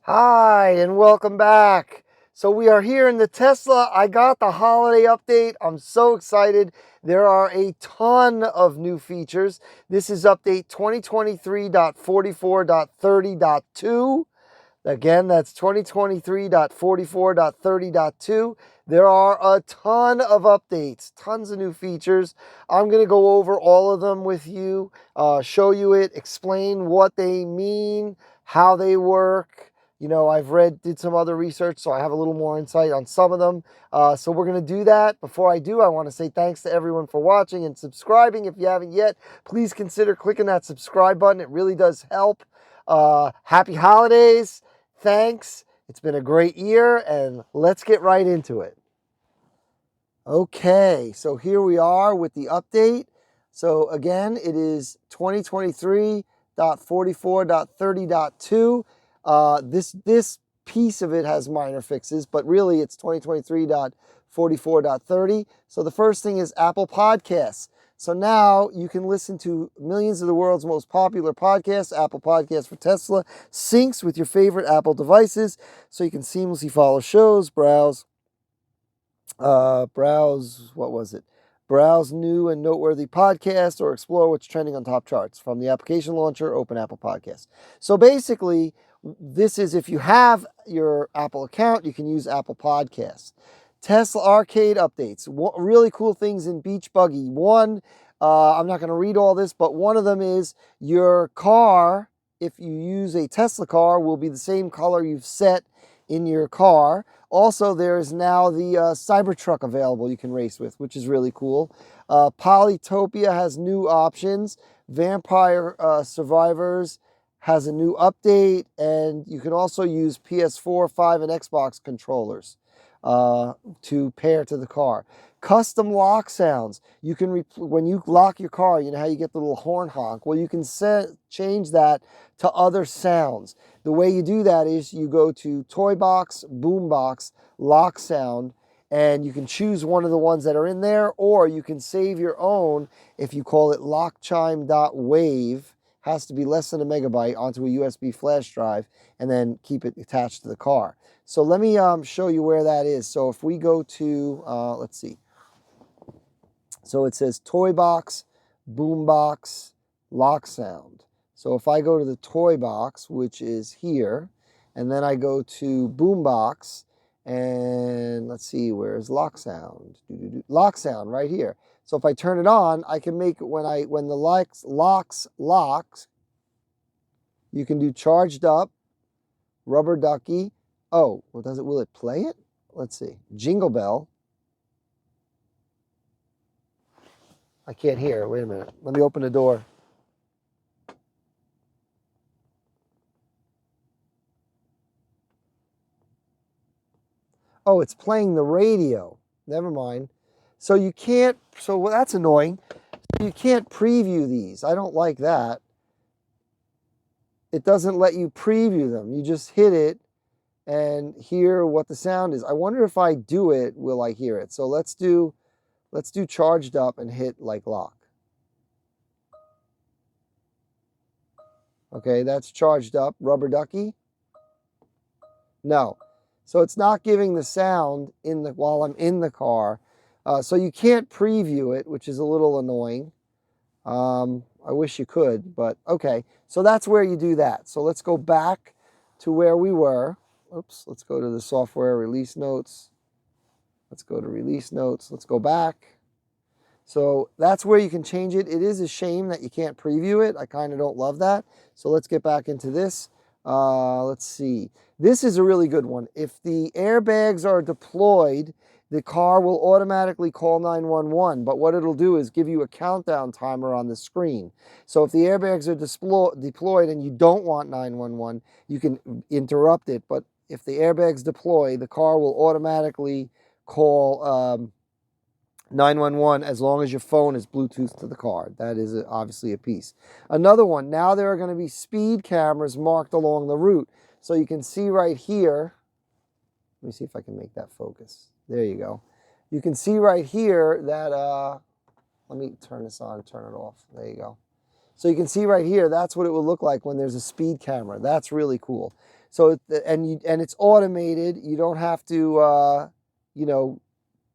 Hi, and welcome back. So we are here in the Tesla. I got the holiday update. I'm so excited. There are a ton of new features. This is update 2023.44.30.2. Again, that's 2023.44.30.2. There are a ton of updates, tons of new features. I'm going to go over all of them with you, show you it, explain what they mean, how they work. I've did some other research, so I have a little more insight on some of them. So we're going to do that. Before I do, I want to say thanks to everyone for watching and subscribing. If you haven't yet, please consider clicking that subscribe button. It really does help. Happy holidays. Thanks. It's been a great year, and let's get right into it. Okay, so here we are with the update. So again, it is 2023.44.30.2. This piece of it has minor fixes, but really it's 2023.44.30. So the first thing is Apple Podcasts. So now you can listen to millions of the world's most popular podcasts. Apple Podcasts for Tesla syncs with your favorite Apple devices, so you can seamlessly follow shows, browse new and noteworthy podcasts, or explore what's trending on top charts from the application launcher. Open Apple Podcasts. So basically, this is if you have your Apple account, you can use Apple Podcasts. Tesla Arcade updates. Really cool things in Beach Buggy. One, I'm not going to read all this, but one of them is your car, if you use a Tesla car, will be the same color you've set in your car. Also, there is now the Cybertruck available you can race with, which is really cool. Polytopia has new options. Vampire Survivors has a new update, and you can also use PS4, 5, and Xbox controllers to pair to the car. Custom lock sounds. You can, when you lock your car, you know how you get the little horn honk? Well, you can change that to other sounds. The way you do that is you go to Toy Box, Boombox, Lock Sound, and you can choose one of the ones that are in there, or you can save your own if you call it lockchime.wave. Has to be less than a megabyte onto a USB flash drive, and then keep it attached to the car. So let me show you where that is. So if we go to, let's see. So it says Toy Box, Boombox, Lock Sound. So if I go to the Toy Box, which is here, and then I go to Boombox, and let's see, where's Lock Sound? Lock Sound right here. So if I turn it on, I can make it when the locks, you can do charged up, rubber ducky. Oh, well, will it play it? Let's see. Jingle bell. I can't hear. Wait a minute. Let me open the door. Oh, it's playing the radio. Never mind. So you can't, well, that's annoying. You can't preview these. I don't like that. It doesn't let you preview them. You just hit it and hear what the sound is. I wonder if I do it, will I hear it? So let's do charged up and hit like lock. Okay, that's charged up. Rubber ducky. No. So it's not giving the sound while I'm in the car. So you can't preview it, which is a little annoying. I wish you could, but okay. So that's where you do that. So let's go back to where we were. Oops, let's go to the software release notes. Let's go to release notes. Let's go back. So that's where you can change it. It is a shame that you can't preview it. I kind of don't love that. So let's get back into this. Let's see. This is a really good one. If the airbags are deployed, the car will automatically call 911. But what it'll do is give you a countdown timer on the screen. So if the airbags are deployed and you don't want 911, you can interrupt it. But if the airbags deploy, the car will automatically call 911 as long as your phone is Bluetooth to the car. That is obviously a piece. Another one, now there are going to be speed cameras marked along the route. So you can see right here, let me see if I can make that focus. There you go. You can see right here that, let me turn this on, turn it off. There you go. So you can see right here, that's what it will look like when there's a speed camera. That's really cool. So and it's automated. You don't have to you know,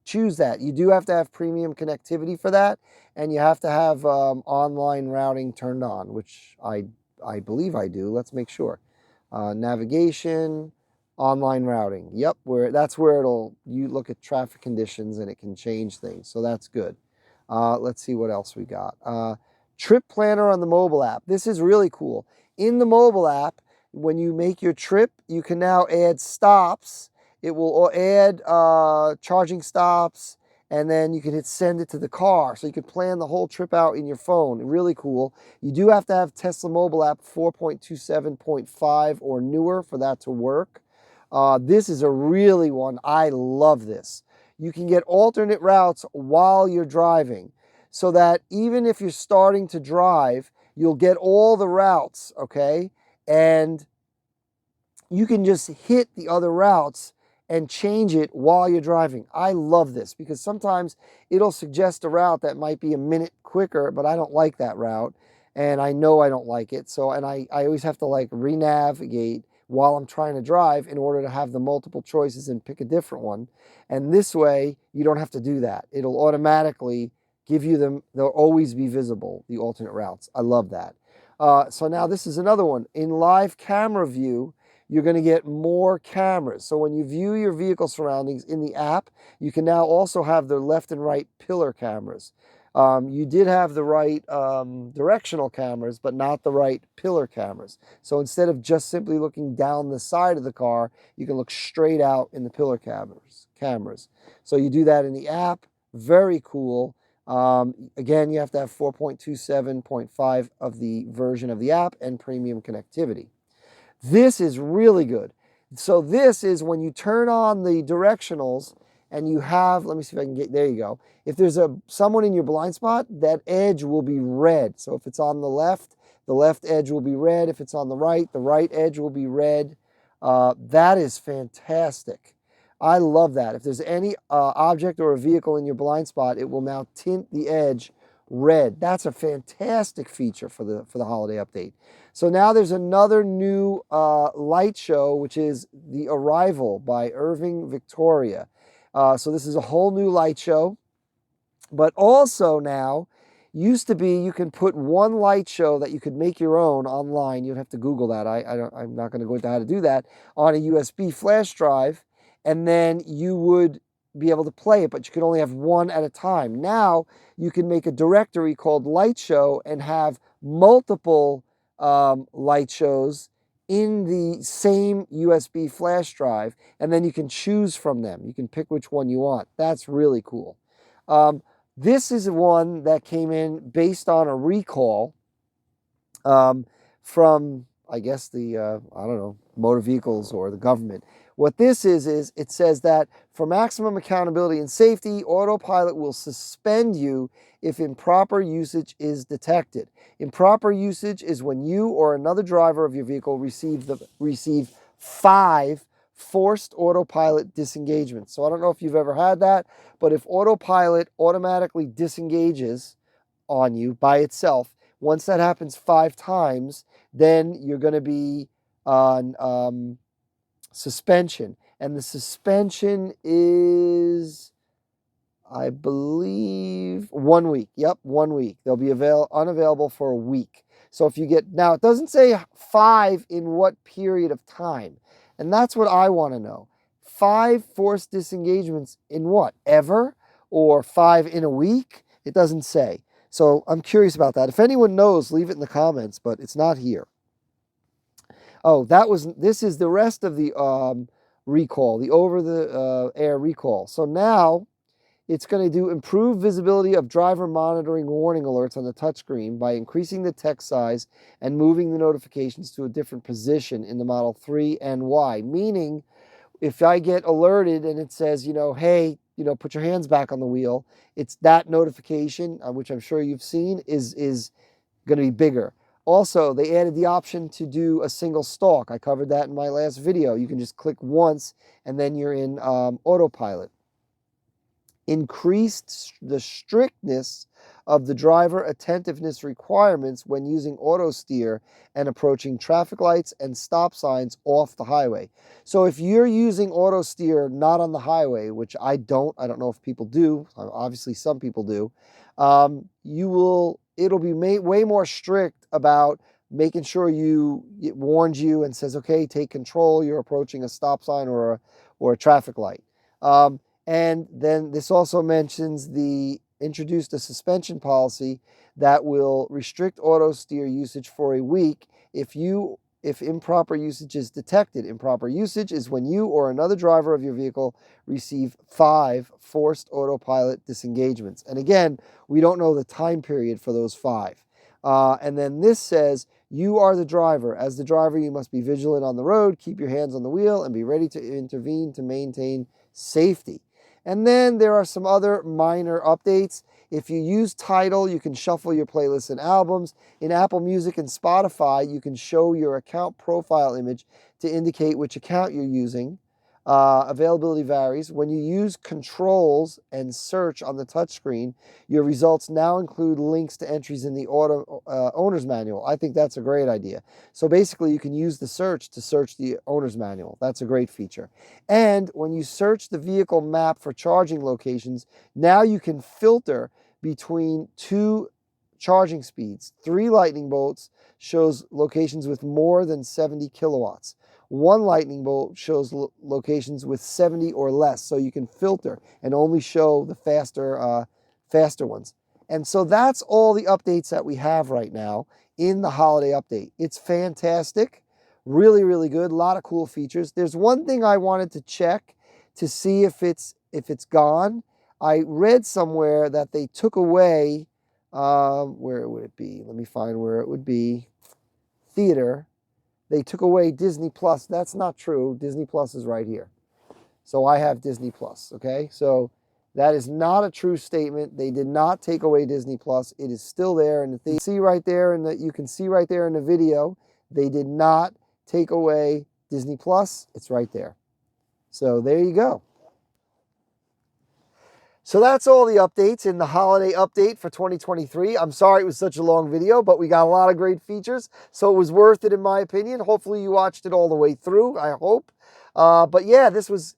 choose that. You do have to have premium connectivity for that, and you have to have online routing turned on, which I believe I do. Let's make sure. Navigation, online routing. Yep, that's where you look at traffic conditions and it can change things. So that's good. Let's see what else we got. Trip planner on the mobile app. This is really cool. In the mobile app, when you make your trip, you can now add stops. It will add charging stops, and then you can hit send it to the car. So you can plan the whole trip out in your phone. Really cool. You do have to have Tesla mobile app 4.27.5 or newer for that to work. This is a really one. I love this. You can get alternate routes while you're driving, so that even if you're starting to drive, you'll get all the routes, okay? And you can just hit the other routes and change it while you're driving. I love this because sometimes it'll suggest a route that might be a minute quicker, but I don't like that route. And I know I don't like it. So, and I always have to like re-navigate while I'm trying to drive in order to have the multiple choices and pick a different one. And this way, you don't have to do that. It'll automatically give you them. They'll always be visible, the alternate routes. I love that. So now this is another one. In live camera view, you're going to get more cameras. So when you view your vehicle surroundings in the app, you can now also have the left and right pillar cameras. You did have the right directional cameras, but not the right pillar cameras. So instead of just simply looking down the side of the car, you can look straight out in the pillar cameras. So you do that in the app. Very cool. Again, you have to have 4.27.5 of the version of the app and premium connectivity. This is really good. So this is when you turn on the directionals and you have, let me see if I can get, there you go. If there's someone in your blind spot, that edge will be red. So if it's on the left edge will be red. If it's on the right edge will be red. That is fantastic. I love that. If there's any object or a vehicle in your blind spot, it will now tint the edge red. That's a fantastic feature for the holiday update. So now there's another new light show, which is The Arrival by Irving Victoria. So this is a whole new light show. But also now, used to be you can put one light show that you could make your own online. You'd have to Google that. I'm not going to go into how to do that, on a USB flash drive. And then you would be able to play it, but you could only have one at a time. Now you can make a directory called Light Show and have multiple light shows in the same USB flash drive, and then you can choose from them. You can pick which one you want. That's really cool. This is one that came in based on a recall from, I guess, the, I don't know, motor vehicles or the government. What this is it says that for maximum accountability and safety, Autopilot will suspend you if improper usage is detected. Improper usage is when you or another driver of your vehicle receive 5 forced Autopilot disengagements. So I don't know if you've ever had that, but if Autopilot automatically disengages on you by itself, once that happens 5 times, then you're going to be on suspension. And the suspension is, I believe, 1 week. Yep, 1 week. They'll be unavailable for a week. So if you get, now it doesn't say 5 in what period of time. And that's what I want to know. 5 forced disengagements in what? Ever? Or 5 in a week? It doesn't say. So I'm curious about that. If anyone knows, leave it in the comments, but it's not here. Oh, this is the rest of the recall, the over-the-air recall. So now it's going to do improved visibility of driver monitoring warning alerts on the touchscreen by increasing the text size and moving the notifications to a different position in the Model 3 and Y. Meaning, if I get alerted and it says, hey, put your hands back on the wheel, it's that notification, which I'm sure you've seen, is going to be bigger. Also, they added the option to do a single stalk. I covered that in my last video. You can just click once and then you're in Autopilot. increased the strictness of the driver attentiveness requirements when using auto steer and approaching traffic lights and stop signs off the highway. So if you're using auto steer not on the highway, which I don't know if people do, obviously some people do, it'll be way more strict about making sure it warns you and says, okay, take control, you're approaching a stop sign or a traffic light. And then this also mentions introduced a suspension policy that will restrict auto steer usage for a week if improper usage is detected. Improper usage is when you or another driver of your vehicle receive 5 forced autopilot disengagements. And again, we don't know the time period for those 5. And then this says, you are the driver. As the driver, you must be vigilant on the road, keep your hands on the wheel, and be ready to intervene to maintain safety. And then there are some other minor updates. If you use Tidal, you can shuffle your playlists and albums. In Apple Music and Spotify, you can show your account profile image to indicate which account you're using. Availability varies. When you use controls and search on the touchscreen, your results now include links to entries in the owner's manual. I think that's a great idea. So basically, you can use the search to search the owner's manual. That's a great feature. And when you search the vehicle map for charging locations, now you can filter between 2 charging speeds. 3 lightning bolts shows locations with more than 70 kilowatts. 1 lightning bolt shows locations with 70 or less, so you can filter and only show the faster ones. And so that's all the updates that we have right now in the holiday update. It's fantastic, really, really good, a lot of cool features. There's one thing I wanted to check to see if it's gone. I read somewhere that they took away, where would it be? Let me find where it would be. Theater. They took away Disney Plus. That's not true. Disney Plus is right here. So I have Disney Plus, okay? So that is not a true statement. They did not take away Disney Plus. It is still there, and you can see right there in the video, they did not take away Disney Plus. It's right there. So there you go. So that's all the updates in the holiday update for 2023. I'm sorry it was such a long video, but we got a lot of great features, so it was worth it in my opinion. Hopefully you watched it all the way through, I hope. But yeah, this was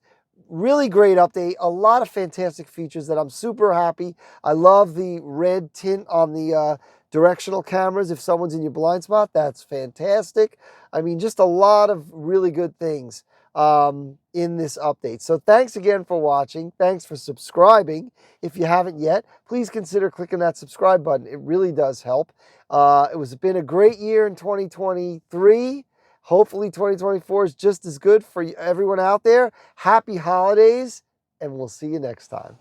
really great update. A lot of fantastic features that I'm super happy. I love the red tint on the directional cameras. If someone's in your blind spot, that's fantastic. I mean, just a lot of really good things in this update. So thanks again for watching. Thanks for subscribing. If you haven't yet, please consider clicking that subscribe button. It really does help. It's been a great year in 2023. Hopefully 2024 is just as good for everyone out there. Happy holidays, and we'll see you next time.